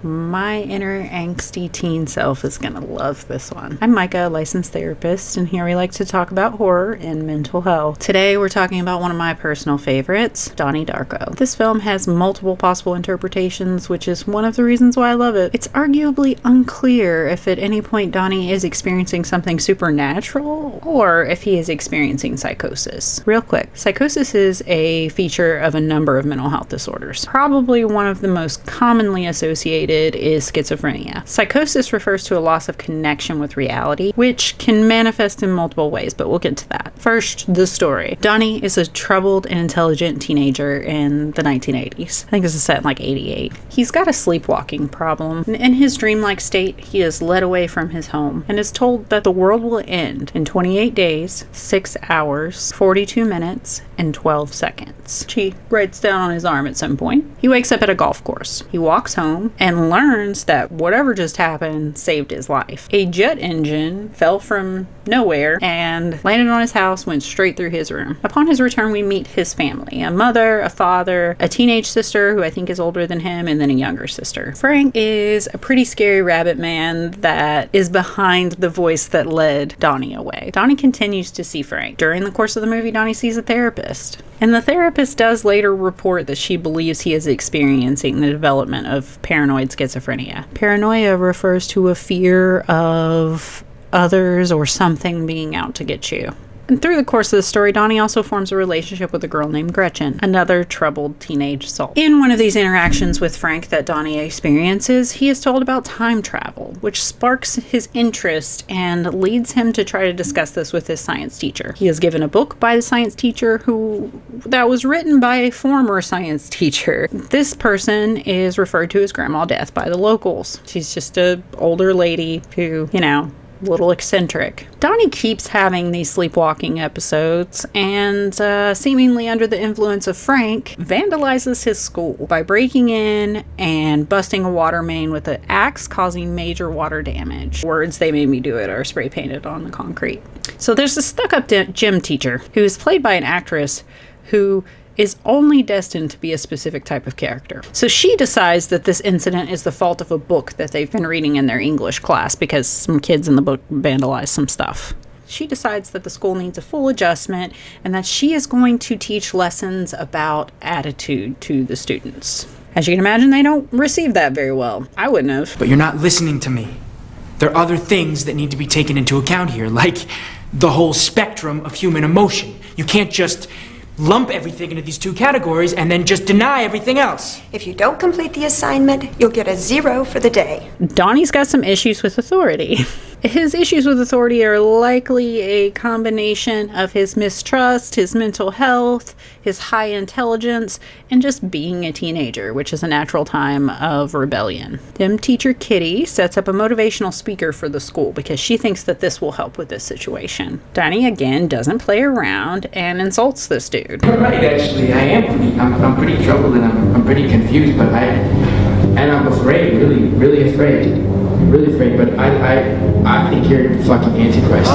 My inner angsty teen self is gonna love this one. I'm Micah, a licensed therapist, and here we like to talk about horror and mental health. Today we're talking about one of my personal favorites, Donnie Darko. This film has multiple possible interpretations, which is one of the reasons why I love it. It's arguably unclear if at any point Donnie is experiencing something supernatural or if he is experiencing psychosis. Real quick, psychosis is a feature of a number of mental health disorders. Probably one of the most commonly associated is schizophrenia. Psychosis refers to a loss of connection with reality, which can manifest in multiple ways, but we'll get to that. First, the story. Donnie is a troubled and intelligent teenager in the 1980s. I think this is set in like 88. He's got a sleepwalking problem. In his dreamlike state, he is led away from his home and is told that the world will end in 28 days, 6 hours, 42 minutes, and 12 seconds. He writes down on his arm at some point. He wakes up at a golf course. He walks home and learns that whatever just happened saved his life. A jet engine fell from nowhere and landed on his house, went straight through his room. Upon his return, we meet his family: a mother, a father, a teenage sister who I think is older than him, and then a younger sister. Frank is a pretty scary rabbit man that is behind the voice that led Donnie away. Donnie continues to see Frank. During the course of the movie, Donnie sees a therapist. And the therapist does later report that she believes he is experiencing the development of paranoid schizophrenia. Paranoia refers to a fear of others or something being out to get you. And through the course of the story, Donnie also forms a relationship with a girl named Gretchen, another troubled teenage soul. In one of these interactions with Frank that Donnie experiences, he is told about time travel, which sparks his interest and leads him to try to discuss this with his science teacher. He is given a book by the science teacher that was written by a former science teacher. This person is referred to as Grandma Death by the locals. She's just an older lady who, little eccentric. Donnie keeps having these sleepwalking episodes and, seemingly under the influence of Frank, vandalizes his school by breaking in and busting a water main with an axe, causing major water damage. Words "they made me do it" are spray painted on the concrete. So there's a stuck-up gym teacher who is played by an actress who is only destined to be a specific type of character. So she decides that this incident is the fault of a book that they've been reading in their English class because some kids in the book vandalized some stuff. She decides that the school needs a full adjustment and that she is going to teach lessons about attitude to the students. As you can imagine, they don't receive that very well. I wouldn't have. But you're not listening to me. There are other things that need to be taken into account here, like the whole spectrum of human emotion. You can't just lump everything into these two categories and then just deny everything else. If you don't complete the assignment, you'll get a 0 for the day. Donnie's got some issues with authority. His issues with authority are likely a combination of his mistrust, his mental health, his high intelligence, and just being a teenager, which is a natural time of rebellion. Gym teacher Kitty sets up a motivational speaker for the school because she thinks that this will help with this situation. Donnie, again, doesn't play around and insults this dude. You're right, actually. I'm pretty troubled and I'm pretty confused, but I'm afraid, really afraid. Really afraid, but I think you're fucking Antichrist.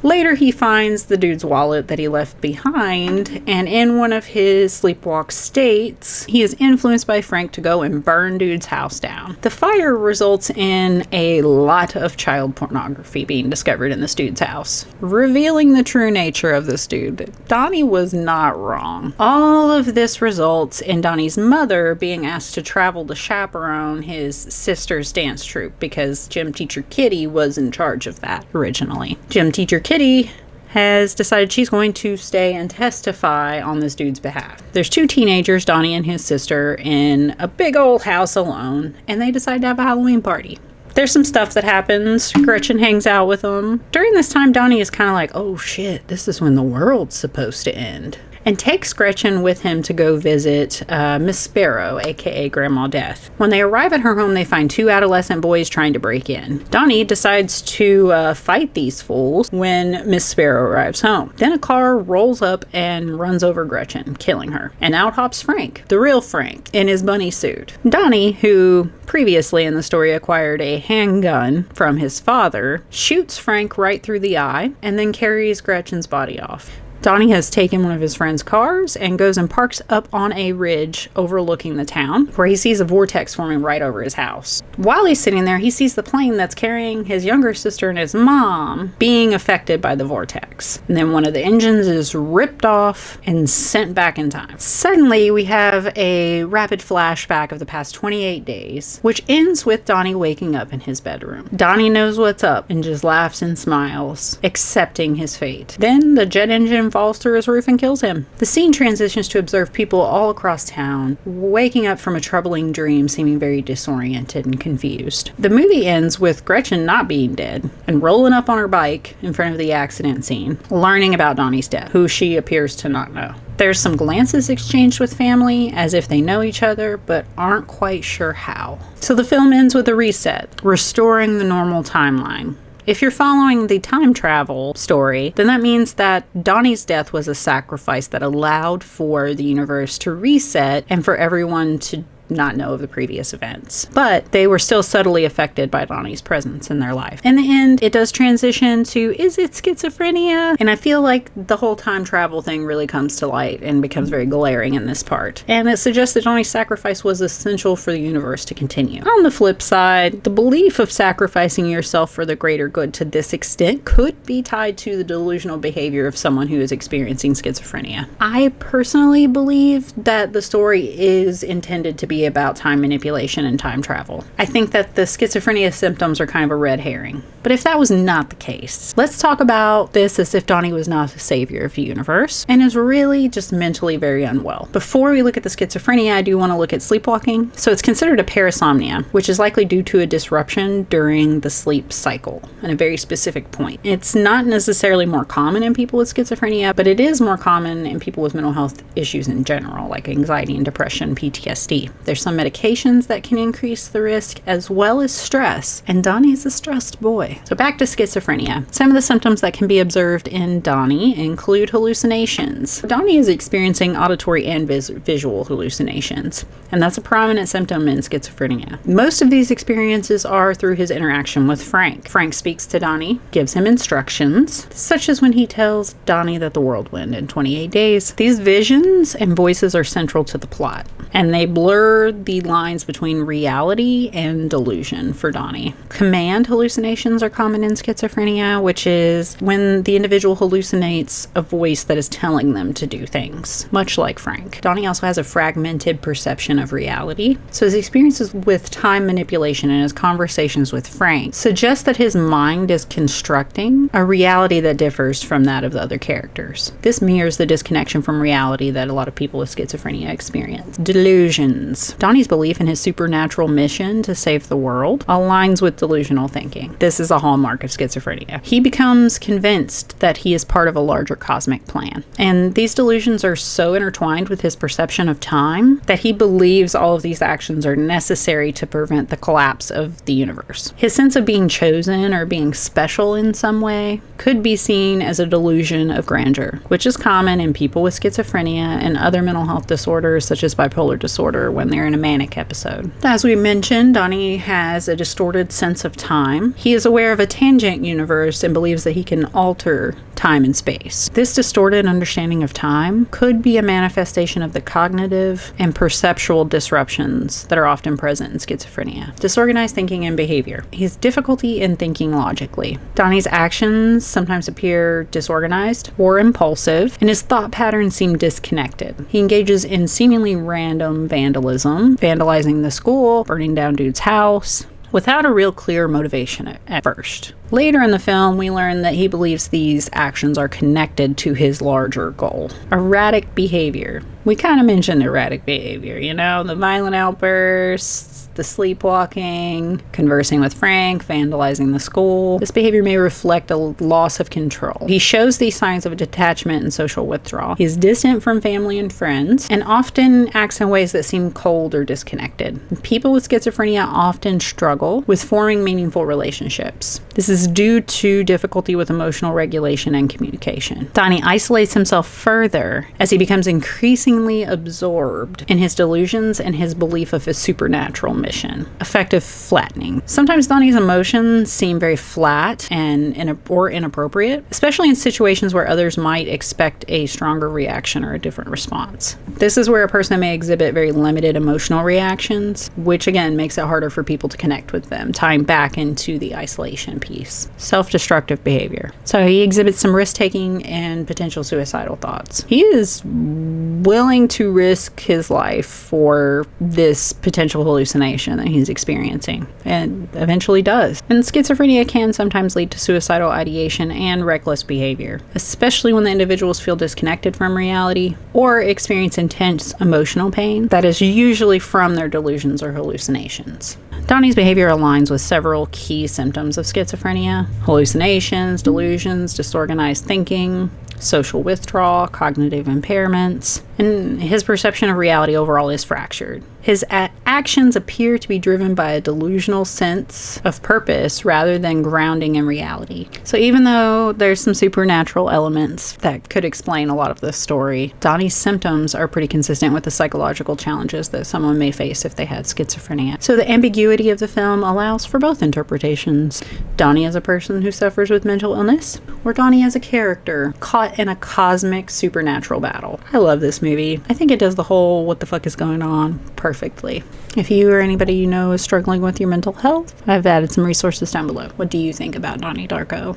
Later, he finds the dude's wallet that he left behind, and in one of his sleepwalk states, he is influenced by Frank to go and burn dude's house down. The fire results in a lot of child pornography being discovered in this dude's house, revealing the true nature of this dude. Donnie was not wrong. All of this results in Donnie's mother being asked to travel to chaperone his sister's dance troupe because gym teacher Kitty was in charge of that originally. Gym teacher Kitty has decided she's going to stay and testify on this dude's behalf. There's two teenagers, Donnie and his sister, in a big old house alone, and they decide to have a Halloween party. There's some stuff that happens. Gretchen hangs out with them. During this time, Donnie is kind of like, oh shit, this is when the world's supposed to end. And takes Gretchen with him to go visit Miss Sparrow, aka Grandma Death. When they arrive at her home, they find two adolescent boys trying to break in. Donnie decides to fight these fools when Miss Sparrow arrives home. Then a car rolls up and runs over Gretchen, killing her. And out hops Frank, the real Frank, in his bunny suit. Donnie, who previously in the story acquired a handgun from his father, shoots Frank right through the eye and then carries Gretchen's body off. Donnie has taken one of his friend's cars and goes and parks up on a ridge overlooking the town, where he sees a vortex forming right over his house. While he's sitting there, he sees the plane that's carrying his younger sister and his mom being affected by the vortex. And then one of the engines is ripped off and sent back in time. Suddenly, we have a rapid flashback of the past 28 days, which ends with Donnie waking up in his bedroom. Donnie knows what's up and just laughs and smiles, accepting his fate. Then the jet engine falls through his roof and kills him. The scene transitions to observe people all across town waking up from a troubling dream, seeming very disoriented and confused. The movie ends with Gretchen not being dead and rolling up on her bike in front of the accident scene, learning about Donnie's death, who she appears to not know. There's some glances exchanged with family as if they know each other but aren't quite sure how. So the film ends with a reset, restoring the normal timeline. If you're following the time travel story, then that means that Donnie's death was a sacrifice that allowed for the universe to reset and for everyone to not know of the previous events. But they were still subtly affected by Donnie's presence in their life. In the end, it does transition to, is it schizophrenia? And I feel like the whole time travel thing really comes to light and becomes very glaring in this part. And it suggests that Donnie's sacrifice was essential for the universe to continue. On the flip side, the belief of sacrificing yourself for the greater good to this extent could be tied to the delusional behavior of someone who is experiencing schizophrenia. I personally believe that the story is intended to be about time manipulation and time travel. I think that the schizophrenia symptoms are kind of a red herring. But if that was not the case, let's talk about this as if Donnie was not the savior of the universe and is really just mentally very unwell. Before we look at the schizophrenia, I do want to look at sleepwalking. So it's considered a parasomnia, which is likely due to a disruption during the sleep cycle at a very specific point. It's not necessarily more common in people with schizophrenia, but it is more common in people with mental health issues in general, like anxiety and depression, PTSD. There's some medications that can increase the risk, as well as stress, and Donnie is a stressed boy. So back to schizophrenia. Some of the symptoms that can be observed in Donnie include hallucinations. Donnie is experiencing auditory and visual hallucinations, and that's a prominent symptom in schizophrenia. Most of these experiences are through his interaction with Frank. Frank speaks to Donnie, gives him instructions, such as when he tells Donnie that the world will end in 28 days. These visions and voices are central to the plot, and they blur the lines between reality and delusion for Donnie. Command hallucinations are common in schizophrenia, which is when the individual hallucinates a voice that is telling them to do things, much like Frank. Donnie also has a fragmented perception of reality, so his experiences with time manipulation and his conversations with Frank suggest that his mind is constructing a reality that differs from that of the other characters. This mirrors the disconnection from reality that a lot of people with schizophrenia experience. Delusions. Donnie's belief in his supernatural mission to save the world aligns with delusional thinking. This is a hallmark of schizophrenia. He becomes convinced that he is part of a larger cosmic plan. And these delusions are so intertwined with his perception of time that he believes all of these actions are necessary to prevent the collapse of the universe. His sense of being chosen or being special in some way could be seen as a delusion of grandeur, which is common in people with schizophrenia and other mental health disorders such as bipolar disorder when they're in a manic episode. As we mentioned, Donnie has a distorted sense of time. He is aware of a tangent universe and believes that he can alter time and space. This distorted understanding of time could be a manifestation of the cognitive and perceptual disruptions that are often present in schizophrenia. Disorganized thinking and behavior. He has difficulty in thinking logically. Donnie's actions sometimes appear disorganized or impulsive, and his thought patterns seem disconnected. He engages in seemingly random vandalism, vandalizing the school, burning down dude's house, without a real clear motivation at first. Later in the film, we learn that he believes these actions are connected to his larger goal. Erratic behavior. We kind of mentioned erratic behavior, you know, the violent outbursts, the sleepwalking, conversing with Frank, vandalizing the school. This behavior may reflect a loss of control. He shows these signs of detachment and social withdrawal. He is distant from family and friends and often acts in ways that seem cold or disconnected. People with schizophrenia often struggle with forming meaningful relationships. This is is due to difficulty with emotional regulation and communication. Donnie isolates himself further as he becomes increasingly absorbed in his delusions and his belief of his supernatural mission. Affective flattening. Sometimes Donnie's emotions seem very flat and inappropriate, especially in situations where others might expect a stronger reaction or a different response. This is where a person may exhibit very limited emotional reactions, which again makes it harder for people to connect with them, tying back into the isolation piece. Self-destructive behavior. So he exhibits some risk-taking and potential suicidal thoughts. He is willing to risk his life for this potential hallucination that he's experiencing, and eventually does. And schizophrenia can sometimes lead to suicidal ideation and reckless behavior, especially when the individuals feel disconnected from reality or experience intense emotional pain that is usually from their delusions or hallucinations. Donnie's behavior aligns with several key symptoms of schizophrenia: hallucinations, delusions, disorganized thinking, social withdrawal, cognitive impairments, and his perception of reality overall is fractured. His actions appear to be driven by a delusional sense of purpose rather than grounding in reality. So even though there's some supernatural elements that could explain a lot of this story, Donnie's symptoms are pretty consistent with the psychological challenges that someone may face if they had schizophrenia. So the ambiguity of the film allows for both interpretations. Donnie as a person who suffers with mental illness, or Donnie as a character caught in a cosmic supernatural battle. I love this movie. I think it does the whole what the fuck is going on perfectly. If you or anybody you know is struggling with your mental health, I've added some resources down below. What do you think about Donnie Darko?